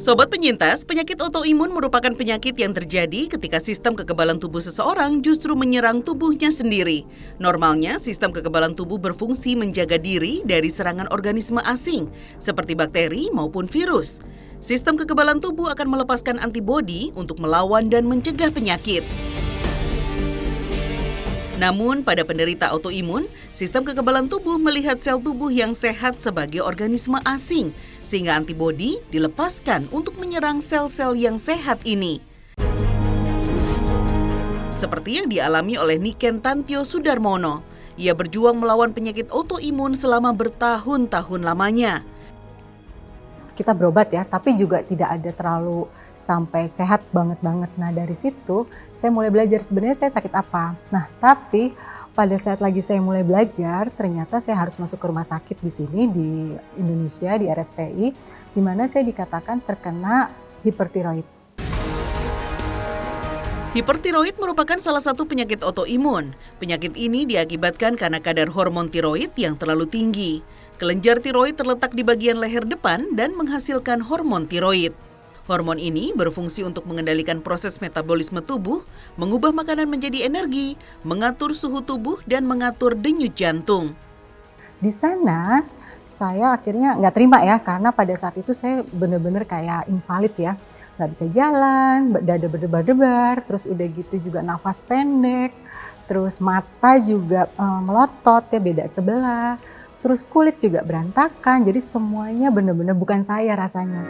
Sobat penyintas, penyakit autoimun merupakan penyakit yang terjadi ketika sistem kekebalan tubuh seseorang justru menyerang tubuhnya sendiri. Normalnya, sistem kekebalan tubuh berfungsi menjaga diri dari serangan organisme asing, seperti bakteri maupun virus. Sistem kekebalan tubuh akan melepaskan antibodi untuk melawan dan mencegah penyakit. Namun, pada penderita autoimun, sistem kekebalan tubuh melihat sel tubuh yang sehat sebagai organisme asing, sehingga antibodi dilepaskan untuk menyerang sel-sel yang sehat ini. Seperti yang dialami oleh Niken Tantio Sudarmono, ia berjuang melawan penyakit autoimun selama bertahun-tahun lamanya. Kita berobat ya, tapi juga tidak ada terlalu sampai sehat banget. Nah dari situ saya mulai belajar sebenarnya saya sakit apa. Nah tapi pada saat lagi saya mulai belajar, ternyata saya harus masuk ke rumah sakit di sini di Indonesia di RSPI, di mana saya dikatakan terkena hipertiroid. Hipertiroid merupakan salah satu penyakit autoimun. Penyakit ini diakibatkan karena kadar hormon tiroid yang terlalu tinggi. Kelenjar tiroid terletak di bagian leher depan dan menghasilkan hormon tiroid. Hormon ini berfungsi untuk mengendalikan proses metabolisme tubuh, mengubah makanan menjadi energi, mengatur suhu tubuh, dan mengatur denyut jantung. Di sana saya akhirnya nggak terima ya, karena pada saat itu saya benar-benar kayak invalid ya. Nggak bisa jalan, dada berdebar-debar, terus udah gitu juga nafas pendek, terus mata juga melotot ya beda sebelah, terus kulit juga berantakan, jadi semuanya benar-benar bukan saya rasanya.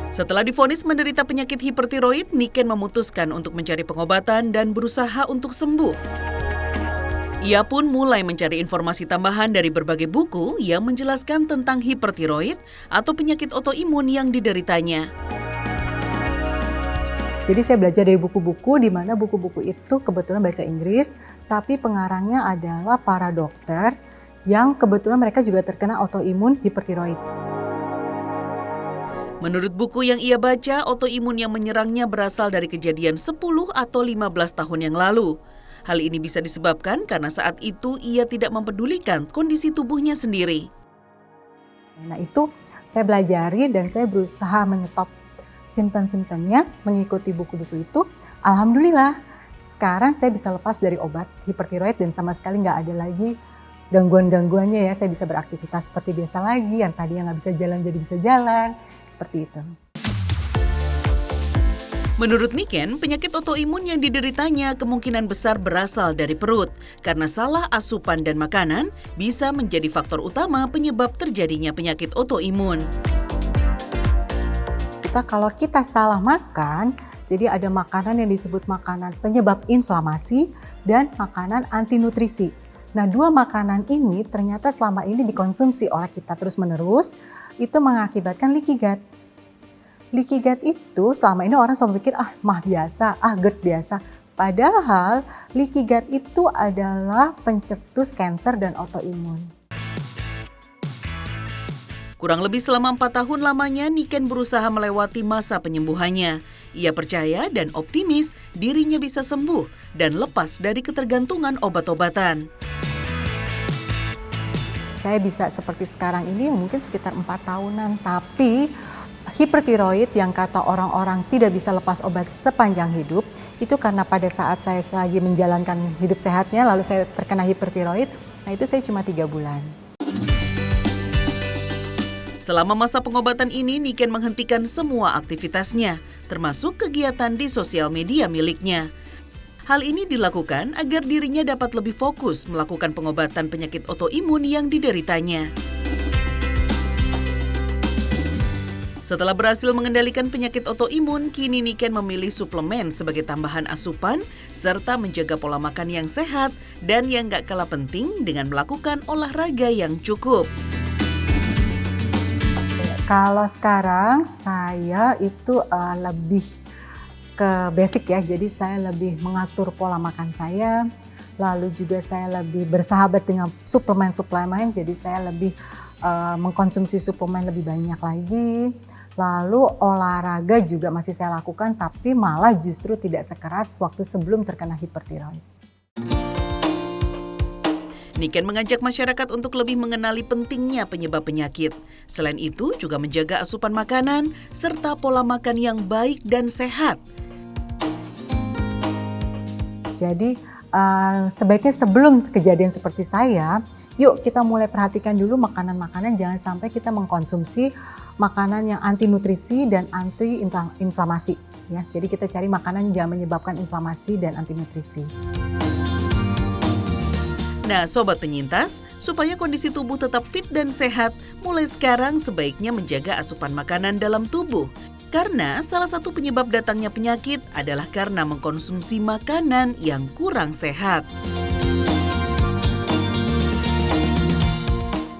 Setelah divonis menderita penyakit hipertiroid, Niken memutuskan untuk mencari pengobatan dan berusaha untuk sembuh. Ia pun mulai mencari informasi tambahan dari berbagai buku yang menjelaskan tentang hipertiroid atau penyakit autoimun yang dideritanya. Jadi saya belajar dari buku-buku, di mana buku-buku itu kebetulan bahasa Inggris, tapi pengarangnya adalah para dokter yang kebetulan mereka juga terkena autoimun hipertiroid. Menurut buku yang ia baca, autoimun yang menyerangnya berasal dari kejadian 10 atau 15 tahun yang lalu. Hal ini bisa disebabkan karena saat itu ia tidak mempedulikan kondisi tubuhnya sendiri. Nah itu saya belajari dan saya berusaha menyetop simptom-simptomnya, mengikuti buku-buku itu. Alhamdulillah, sekarang saya bisa lepas dari obat hipertiroid dan sama sekali nggak ada lagi gangguan-gangguannya ya. Saya bisa beraktivitas seperti biasa lagi, yang tadinya nggak bisa jalan jadi bisa jalan, seperti itu. Menurut Niken, penyakit autoimun yang dideritanya kemungkinan besar berasal dari perut, karena salah asupan dan makanan bisa menjadi faktor utama penyebab terjadinya penyakit autoimun. Kalau kita salah makan, jadi ada makanan yang disebut makanan penyebab inflamasi dan makanan anti nutrisi. Nah, dua makanan ini ternyata selama ini dikonsumsi oleh kita terus-menerus, itu mengakibatkan leaky gut. Leaky gut itu selama ini orang selalu pikir, mah biasa, GERD biasa. Padahal leaky gut itu adalah pencetus kanker dan autoimun. Kurang lebih selama 4 tahun lamanya, Niken berusaha melewati masa penyembuhannya. Ia percaya dan optimis dirinya bisa sembuh dan lepas dari ketergantungan obat-obatan. Saya bisa seperti sekarang ini mungkin sekitar 4 tahunan, tapi hipertiroid yang kata orang-orang tidak bisa lepas obat sepanjang hidup, itu karena pada saat saya lagi menjalankan hidup sehatnya, lalu saya terkena hipertiroid, nah itu saya cuma 3 bulan. Selama masa pengobatan ini, Niken menghentikan semua aktivitasnya, termasuk kegiatan di sosial media miliknya. Hal ini dilakukan agar dirinya dapat lebih fokus melakukan pengobatan penyakit autoimun yang dideritanya. Setelah berhasil mengendalikan penyakit autoimun, kini Niken memilih suplemen sebagai tambahan asupan, serta menjaga pola makan yang sehat, dan yang gak kalah penting dengan melakukan olahraga yang cukup. Kalau sekarang saya itu lebih ke basic ya, jadi saya lebih mengatur pola makan saya, lalu juga saya lebih bersahabat dengan suplemen-suplemen, jadi saya lebih mengkonsumsi suplemen lebih banyak lagi. Lalu olahraga juga masih saya lakukan, tapi malah justru tidak sekeras waktu sebelum terkena hipertiroid. Niken mengajak masyarakat untuk lebih mengenali pentingnya penyebab penyakit. Selain itu, juga menjaga asupan makanan serta pola makan yang baik dan sehat. Jadi sebaiknya sebelum kejadian seperti saya, yuk kita mulai perhatikan dulu makanan-makanan, jangan sampai kita mengkonsumsi makanan yang anti nutrisi dan anti inflamasi. Ya, jadi kita cari makanan yang jangan menyebabkan inflamasi dan anti nutrisi. Nah, Sobat Penyintas, supaya kondisi tubuh tetap fit dan sehat, mulai sekarang sebaiknya menjaga asupan makanan dalam tubuh. Karena salah satu penyebab datangnya penyakit adalah karena mengkonsumsi makanan yang kurang sehat.